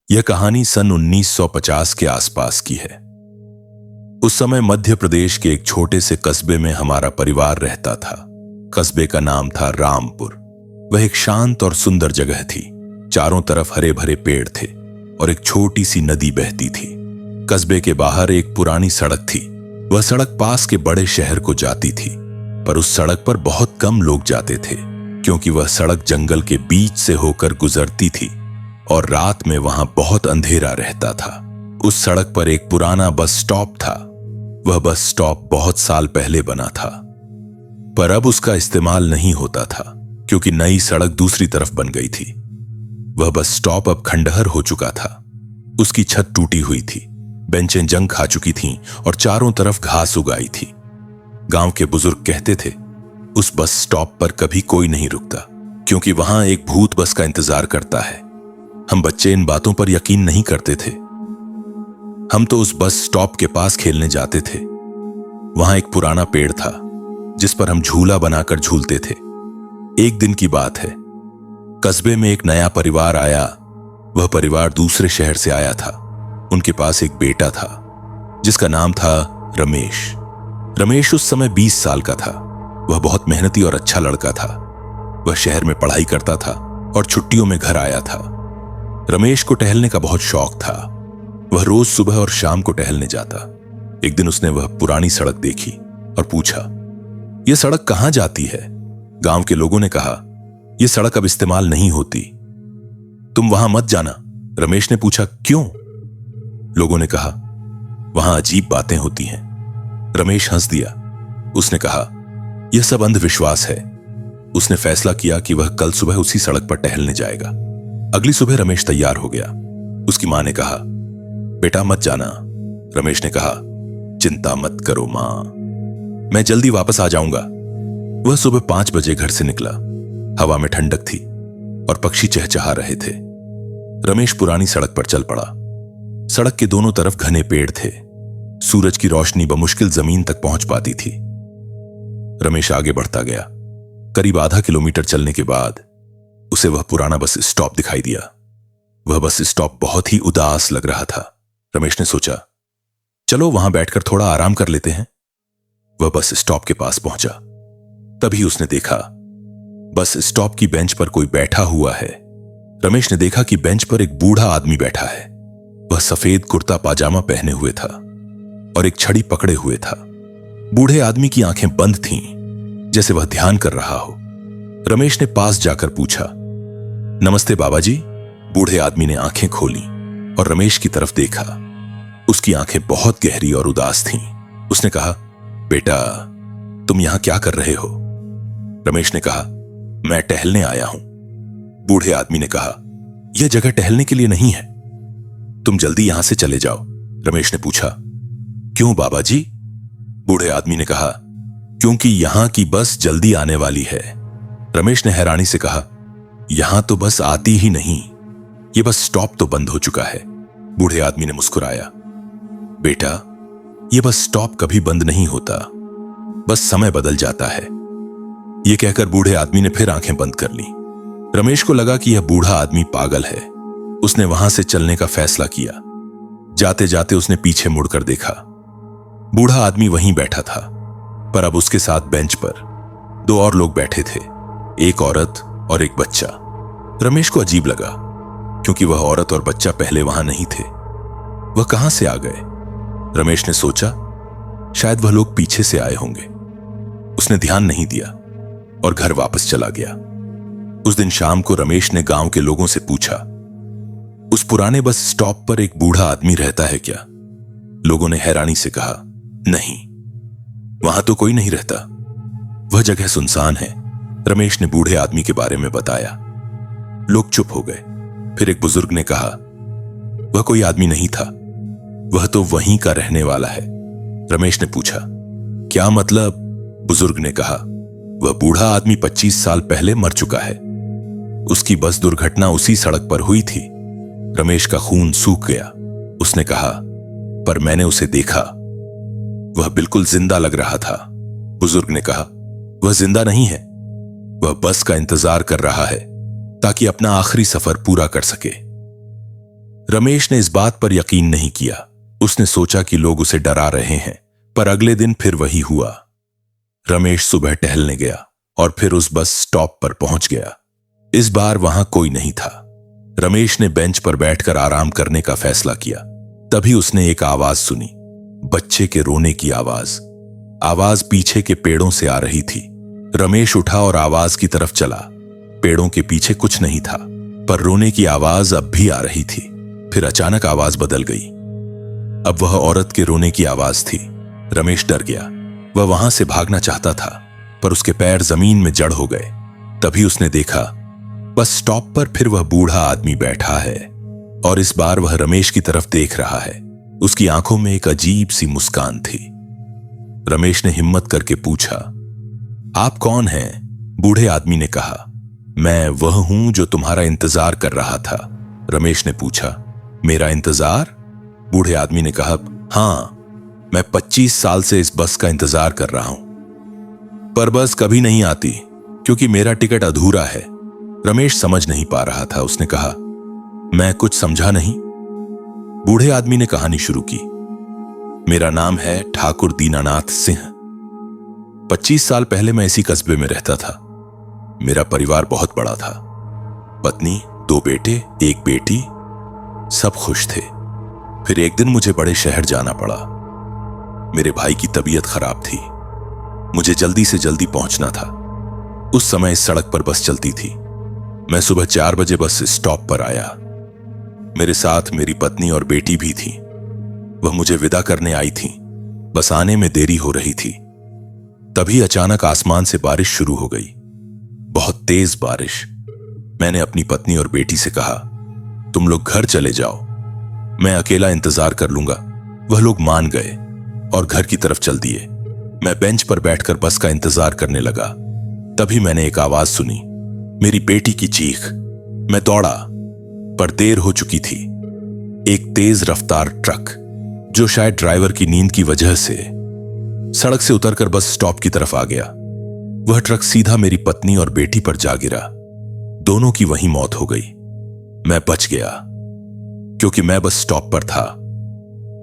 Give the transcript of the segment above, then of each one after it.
यह कहानी सन 1950 के आसपास की है। उस समय मध्य प्रदेश के एक छोटे से कस्बे में हमारा परिवार रहता था। कस्बे का नाम था रामपुर। वह एक शांत और सुंदर जगह थी। चारों तरफ हरे भरे पेड़ थे और एक छोटी सी नदी बहती थी। कस्बे के बाहर एक पुरानी सड़क थी। वह सड़क पास के बड़े शहर को जाती थी, पर उस सड़क पर बहुत कम लोग जाते थे, क्योंकि वह सड़क जंगल के बीच से होकर गुजरती थी और रात में वहां बहुत अंधेरा रहता था। उस सड़क पर एक पुराना बस स्टॉप था। वह बस स्टॉप बहुत साल पहले बना था, पर अब उसका इस्तेमाल नहीं होता था, क्योंकि नई सड़क दूसरी तरफ बन गई थी। वह बस स्टॉप अब खंडहर हो चुका था। उसकी छत टूटी हुई थी, बेंचें जंग खा चुकी थीं और चारों तरफ घास उगाई थी। गांव के बुजुर्ग कहते थे, उस बस स्टॉप पर कभी कोई नहीं रुकता, क्योंकि वहां एक भूत बस का इंतजार करता है। हम बच्चे इन बातों पर यकीन नहीं करते थे। हम तो उस बस स्टॉप के पास खेलने जाते थे। वहां एक पुराना पेड़ था जिस पर हम झूला बनाकर झूलते थे। एक दिन की बात है, कस्बे में एक नया परिवार आया। वह परिवार दूसरे शहर से आया था। उनके पास एक बेटा था जिसका नाम था रमेश। रमेश उस समय 20 साल का था। वह बहुत मेहनती और अच्छा लड़का था। वह शहर में पढ़ाई करता था और छुट्टियों में घर आया था। रमेश को टहलने का बहुत शौक था। वह रोज सुबह और शाम को टहलने जाता। एक दिन उसने वह पुरानी सड़क देखी और पूछा, यह सड़क कहां जाती है? गांव के लोगों ने कहा, यह सड़क अब इस्तेमाल नहीं होती, तुम वहां मत जाना। रमेश ने पूछा, क्यों? लोगों ने कहा, वहां अजीब बातें होती हैं। रमेश हंस दिया। उसने कहा, यह सब अंधविश्वास है। उसने फैसला किया कि वह कल सुबह उसी सड़क पर टहलने जाएगा। अगली सुबह रमेश तैयार हो गया। उसकी मां ने कहा, बेटा मत जाना। रमेश ने कहा, चिंता मत करो मां, मैं जल्दी वापस आ जाऊंगा। वह सुबह 5 बजे घर से निकला। हवा में ठंडक थी और पक्षी चहचहा रहे थे। रमेश पुरानी सड़क पर चल पड़ा। सड़क के दोनों तरफ घने पेड़ थे। सूरज की रोशनी बमुश्किल जमीन तक पहुंच पाती थी। रमेश आगे बढ़ता गया। करीब आधा किलोमीटर चलने के बाद उसे वह पुराना बस स्टॉप दिखाई दिया। वह बस स्टॉप बहुत ही उदास लग रहा था। रमेश ने सोचा, चलो वहां बैठकर थोड़ा आराम कर लेते हैं। वह बस स्टॉप के पास पहुंचा। तभी उसने देखा, बस स्टॉप की बेंच पर कोई बैठा हुआ है। रमेश ने देखा कि बेंच पर एक बूढ़ा आदमी बैठा है। वह सफेद कुर्ता पाजामा पहने हुए था और एक छड़ी पकड़े हुए था। बूढ़े आदमी की आंखें बंद थीं, जैसे वह ध्यान कर रहा हो। रमेश ने पास जाकर पूछा, नमस्ते बाबा जी। बूढ़े आदमी ने आंखें खोली और रमेश की तरफ देखा। उसकी आंखें बहुत गहरी और उदास थीं। उसने कहा, बेटा तुम यहां क्या कर रहे हो? रमेश ने कहा, मैं टहलने आया हूं। बूढ़े आदमी ने कहा, यह जगह टहलने के लिए नहीं है, तुम जल्दी यहां से चले जाओ। रमेश ने पूछा, क्यों बाबा जी? बूढ़े आदमी ने कहा, क्योंकि यहां की बस जल्दी आने वाली है। रमेश ने हैरानी से कहा, यहां तो बस आती ही नहीं, यह बस स्टॉप तो बंद हो चुका है। बूढ़े आदमी ने मुस्कुराया, बेटा यह बस स्टॉप कभी बंद नहीं होता, बस समय बदल जाता है। यह कहकर बूढ़े आदमी ने फिर आंखें बंद कर ली। रमेश को लगा कि यह बूढ़ा आदमी पागल है। उसने वहां से चलने का फैसला किया। जाते जाते उसने पीछे मुड़कर देखा। बूढ़ा आदमी वहीं बैठा था, पर अब उसके साथ बेंच पर 2 और लोग बैठे थे, एक औरत और एक बच्चा। रमेश को अजीब लगा, क्योंकि वह औरत और बच्चा पहले वहां नहीं थे। वह कहां से आ गए? रमेश ने सोचा, शायद वह लोग पीछे से आए होंगे। उसने ध्यान नहीं दिया और घर वापस चला गया। उस दिन शाम को रमेश ने गांव के लोगों से पूछा, उस पुराने बस स्टॉप पर एक बूढ़ा आदमी रहता है क्या? लोगों ने हैरानी से कहा, नहीं, वहां तो कोई नहीं रहता, वह जगह सुनसान है। रमेश ने बूढ़े आदमी के बारे में बताया। लोग चुप हो गए। फिर एक बुजुर्ग ने कहा, वह कोई आदमी नहीं था, वह तो वहीं का रहने वाला है। रमेश ने पूछा, क्या मतलब? बुजुर्ग ने कहा, वह बूढ़ा आदमी 25 साल पहले मर चुका है। उसकी बस दुर्घटना उसी सड़क पर हुई थी। रमेश का खून सूख गया। उसने कहा, पर मैंने उसे देखा, वह बिल्कुल जिंदा लग रहा था। बुजुर्ग ने कहा, वह जिंदा नहीं है, वह बस का इंतजार कर रहा है ताकि अपना आखिरी सफर पूरा कर सके। रमेश ने इस बात पर यकीन नहीं किया। उसने सोचा कि लोग उसे डरा रहे हैं, पर अगले दिन फिर वही हुआ। रमेश सुबह टहलने गया और फिर उस बस स्टॉप पर पहुंच गया। इस बार वहां कोई नहीं था। रमेश ने बेंच पर बैठकर आराम करने का फैसला किया। तभी उसने एक आवाज सुनी, बच्चे के रोने की आवाज। आवाज पीछे के पेड़ों से आ रही थी। रमेश उठा और आवाज की तरफ चला। पेड़ों के पीछे कुछ नहीं था, पर रोने की आवाज अब भी आ रही थी। फिर अचानक आवाज बदल गई। अब वह औरत के रोने की आवाज थी। रमेश डर गया। वह वहां से भागना चाहता था, पर उसके पैर जमीन में जड़ हो गए। तभी उसने देखा, बस स्टॉप पर फिर वह बूढ़ा आदमी बैठा है और इस बार वह रमेश की तरफ देख रहा है। उसकी आंखों में एक अजीब सी मुस्कान थी। रमेश ने हिम्मत करके पूछा, आप कौन हैं? बूढ़े आदमी ने कहा, मैं वह हूं जो तुम्हारा इंतजार कर रहा था। रमेश ने पूछा, मेरा इंतजार? बूढ़े आदमी ने कहा, हां, मैं 25 साल से इस बस का इंतजार कर रहा हूं, पर बस कभी नहीं आती क्योंकि मेरा टिकट अधूरा है। रमेश समझ नहीं पा रहा था। उसने कहा, मैं कुछ समझा नहीं। बूढ़े आदमी ने कहानी शुरू की, मेरा नाम है ठाकुर दीनानाथ सिंह। 25 साल पहले मैं इसी कस्बे में रहता था। मेरा परिवार बहुत बड़ा था, पत्नी, 2 बेटे, 1 बेटी, सब खुश थे। फिर एक दिन मुझे बड़े शहर जाना पड़ा। मेरे भाई की तबीयत खराब थी। मुझे जल्दी से जल्दी पहुंचना था। उस समय इस सड़क पर बस चलती थी। मैं सुबह 4 बजे बस स्टॉप पर आया। मेरे साथ मेरी पत्नी और बेटी भी थी। वह मुझे विदा करने आई थी। बस आने में देरी हो रही थी। तभी अचानक आसमान से बारिश शुरू हो गई, बहुत तेज बारिश। मैंने अपनी पत्नी और बेटी से कहा, तुम लोग घर चले जाओ, मैं अकेला इंतजार कर लूंगा। वह लोग मान गए और घर की तरफ चल दिए। मैं बेंच पर बैठकर बस का इंतजार करने लगा। तभी मैंने एक आवाज सुनी, मेरी बेटी की चीख। मैं दौड़ा, पर देर हो चुकी थी। एक तेज रफ्तार ट्रक, जो शायद ड्राइवर की नींद की वजह से सड़क से उतरकर बस स्टॉप की तरफ आ गया। वह ट्रक सीधा मेरी पत्नी और बेटी पर जा गिरा। दोनों की वहीं मौत हो गई। मैं बच गया क्योंकि मैं बस स्टॉप पर था।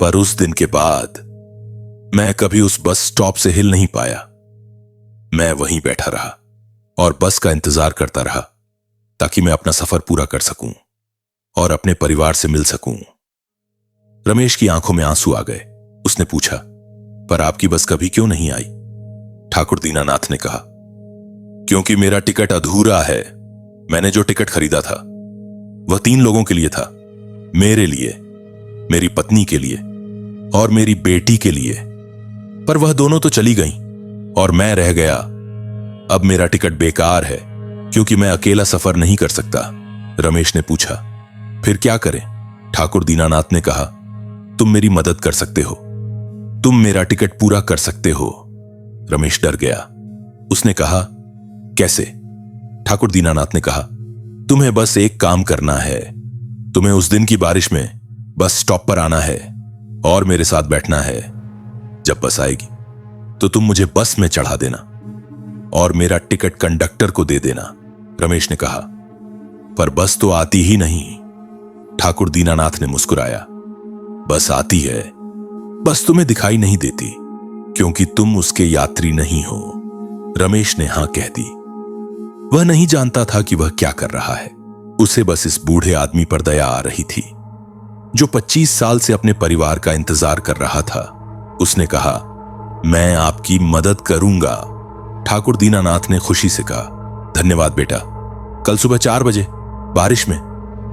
पर उस दिन के बाद मैं कभी उस बस स्टॉप से हिल नहीं पाया। मैं वहीं बैठा रहा और बस का इंतजार करता रहा, ताकि मैं अपना सफर पूरा कर सकूं और अपने परिवार से मिल सकूं। रमेश की आंखों में आंसू आ गए। उसने पूछा, पर आपकी बस कभी क्यों नहीं आई? ठाकुर दीनानाथ ने कहा, क्योंकि मेरा टिकट अधूरा है। मैंने जो टिकट खरीदा था वह 3 लोगों के लिए था, मेरे लिए, मेरी पत्नी के लिए और मेरी बेटी के लिए। पर वह दोनों तो चली गईं और मैं रह गया। अब मेरा टिकट बेकार है क्योंकि मैं अकेला सफर नहीं कर सकता। रमेश ने पूछा, फिर क्या करें? ठाकुर दीनानाथ ने कहा, तुम मेरी मदद कर सकते हो, तुम मेरा टिकट पूरा कर सकते हो। रमेश डर गया। उसने कहा, कैसे? ठाकुर दीनानाथ ने कहा, तुम्हें बस एक काम करना है। तुम्हें उस दिन की बारिश में बस स्टॉप पर आना है और मेरे साथ बैठना है। जब बस आएगी तो तुम मुझे बस में चढ़ा देना और मेरा टिकट कंडक्टर को दे देना। रमेश ने कहा, पर बस तो आती ही नहीं। ठाकुर दीनानाथ ने मुस्कुराया, बस आती है, बस तुम्हें दिखाई नहीं देती क्योंकि तुम उसके यात्री नहीं हो। रमेश ने हां कह दी। वह नहीं जानता था कि वह क्या कर रहा है। उसे बस इस बूढ़े आदमी पर दया आ रही थी, जो 25 साल से अपने परिवार का इंतजार कर रहा था। उसने कहा, मैं आपकी मदद करूंगा। ठाकुर दीनानाथ ने खुशी से कहा, धन्यवाद बेटा, कल सुबह 4 बजे बारिश में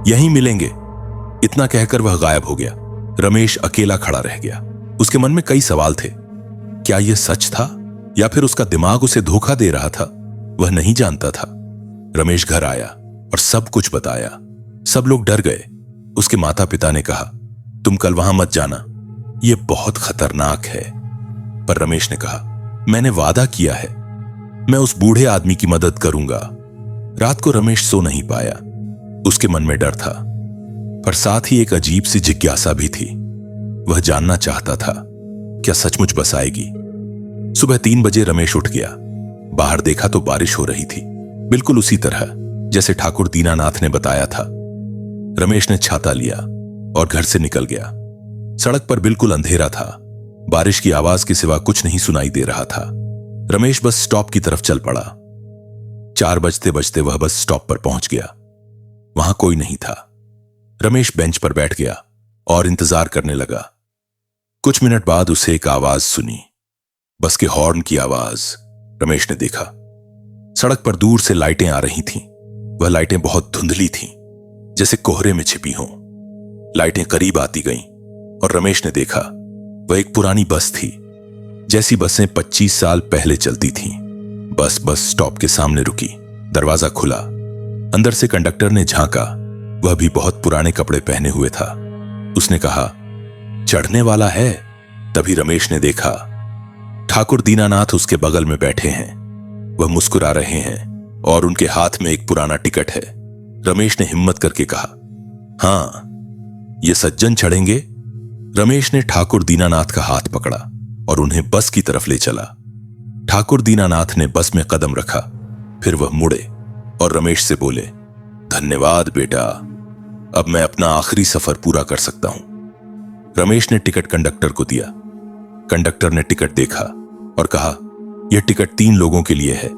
यहीं मिलेंगे। इतना कहकर वह गायब हो गया। रमेश अकेला खड़ा रह गया। उसके मन में कई सवाल थे। क्या यह सच था या फिर उसका दिमाग उसे धोखा दे रहा था? वह नहीं जानता था। रमेश घर आया और सब कुछ बताया। सब लोग डर गए। उसके माता पिता ने कहा, तुम कल वहां मत जाना, यह बहुत खतरनाक है। पर रमेश ने कहा, मैंने वादा किया है, मैं उस बूढ़े आदमी की मदद करूंगा। रात को रमेश सो नहीं पाया। उसके मन में डर था, पर साथ ही एक अजीब सी जिज्ञासा भी थी। वह जानना चाहता था, क्या सचमुच बस आएगी? सुबह 3 बजे रमेश उठ गया। बाहर देखा तो बारिश हो रही थी, बिल्कुल उसी तरह जैसे ठाकुर दीनानाथ ने बताया था। रमेश ने छाता लिया और घर से निकल गया। सड़क पर बिल्कुल अंधेरा था। बारिश की आवाज के सिवा कुछ नहीं सुनाई दे रहा था। रमेश बस स्टॉप की तरफ चल पड़ा। 4 बजते बजते वह बस स्टॉप पर पहुंच गया। वहां कोई नहीं था। रमेश बेंच पर बैठ गया और इंतजार करने लगा। कुछ मिनट बाद उसे एक आवाज सुनी, बस के हॉर्न की आवाज। रमेश ने देखा, सड़क पर दूर से लाइटें आ रही थीं। वह लाइटें बहुत धुंधली थीं, जैसे कोहरे में छिपी हों। लाइटें करीब आती गईं और रमेश ने देखा वह एक पुरानी बस थी, जैसी बसें 25 साल पहले चलती थीं। बस स्टॉप के सामने रुकी। दरवाजा खुला। अंदर से कंडक्टर ने झांका। वह भी बहुत पुराने कपड़े पहने हुए था। उसने कहा, चढ़ने वाला है। तभी रमेश ने देखा ठाकुर दीनानाथ उसके बगल में बैठे हैं। वह मुस्कुरा रहे हैं और उनके हाथ में एक पुराना टिकट है। रमेश ने हिम्मत करके कहा, हां, ये सज्जन चढ़ेंगे। रमेश ने ठाकुर दीनानाथ का हाथ पकड़ा और उन्हें बस की तरफ ले चला। ठाकुर दीनानाथ ने बस में कदम रखा। फिर वह मुड़े और रमेश से बोले, धन्यवाद बेटा, अब मैं अपना आखिरी सफर पूरा कर सकता हूं। रमेश ने टिकट कंडक्टर को दिया। कंडक्टर ने टिकट देखा और कहा, यह टिकट 3 लोगों के लिए है।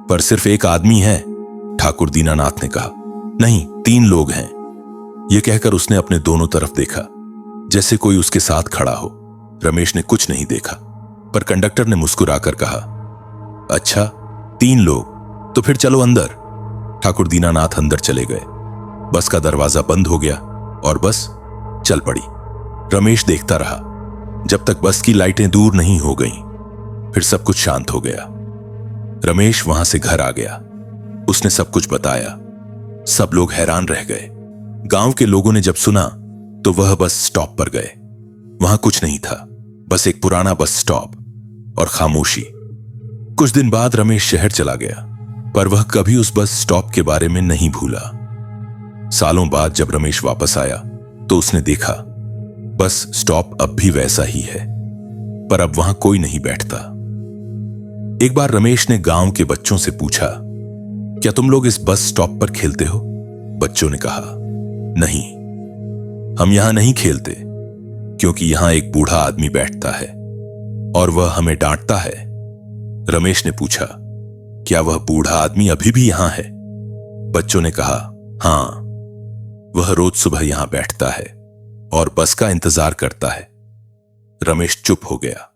पर सिर्फ एक आदमी है, ठाकुर दीनानाथ ने कहा। नहीं, 3 लोग हैं। यह कहकर उसने अपने दोनों तरफ देखा, जैसे कोई उसके साथ खड़ा हो। रमेश ने कुछ नहीं देखा, पर कंडक्टर ने मुस्कुराकर कहा, अच्छा 3 लोग, तो फिर चलो अंदर। ठाकुर दीनानाथ अंदर चले गए। बस का दरवाजा बंद हो गया और बस चल पड़ी। रमेश देखता रहा जब तक बस की लाइटें दूर नहीं हो गईं। फिर सब कुछ शांत हो गया। रमेश वहां से घर आ गया। उसने सब कुछ बताया। सब लोग हैरान रह गए। गांव के लोगों ने जब सुना तो वह बस स्टॉप पर गए। वहां कुछ नहीं था, बस एक पुराना बस स्टॉप और खामोशी। कुछ दिन बाद रमेश शहर चला गया, पर वह कभी उस बस स्टॉप के बारे में नहीं भूला। सालों बाद जब रमेश वापस आया तो उसने देखा बस स्टॉप अब भी वैसा ही है, पर अब वहां कोई नहीं बैठता। एक बार रमेश ने गांव के बच्चों से पूछा, क्या तुम लोग इस बस स्टॉप पर खेलते हो? बच्चों ने कहा, नहीं, हम यहां नहीं खेलते, क्योंकि यहां एक बूढ़ा आदमी बैठता है और वह हमें डांटता है। रमेश ने पूछा, क्या वह बूढ़ा आदमी अभी भी यहां है? बच्चों ने कहा, हां, वह रोज सुबह यहां बैठता है और बस का इंतजार करता है। रमेश चुप हो गया।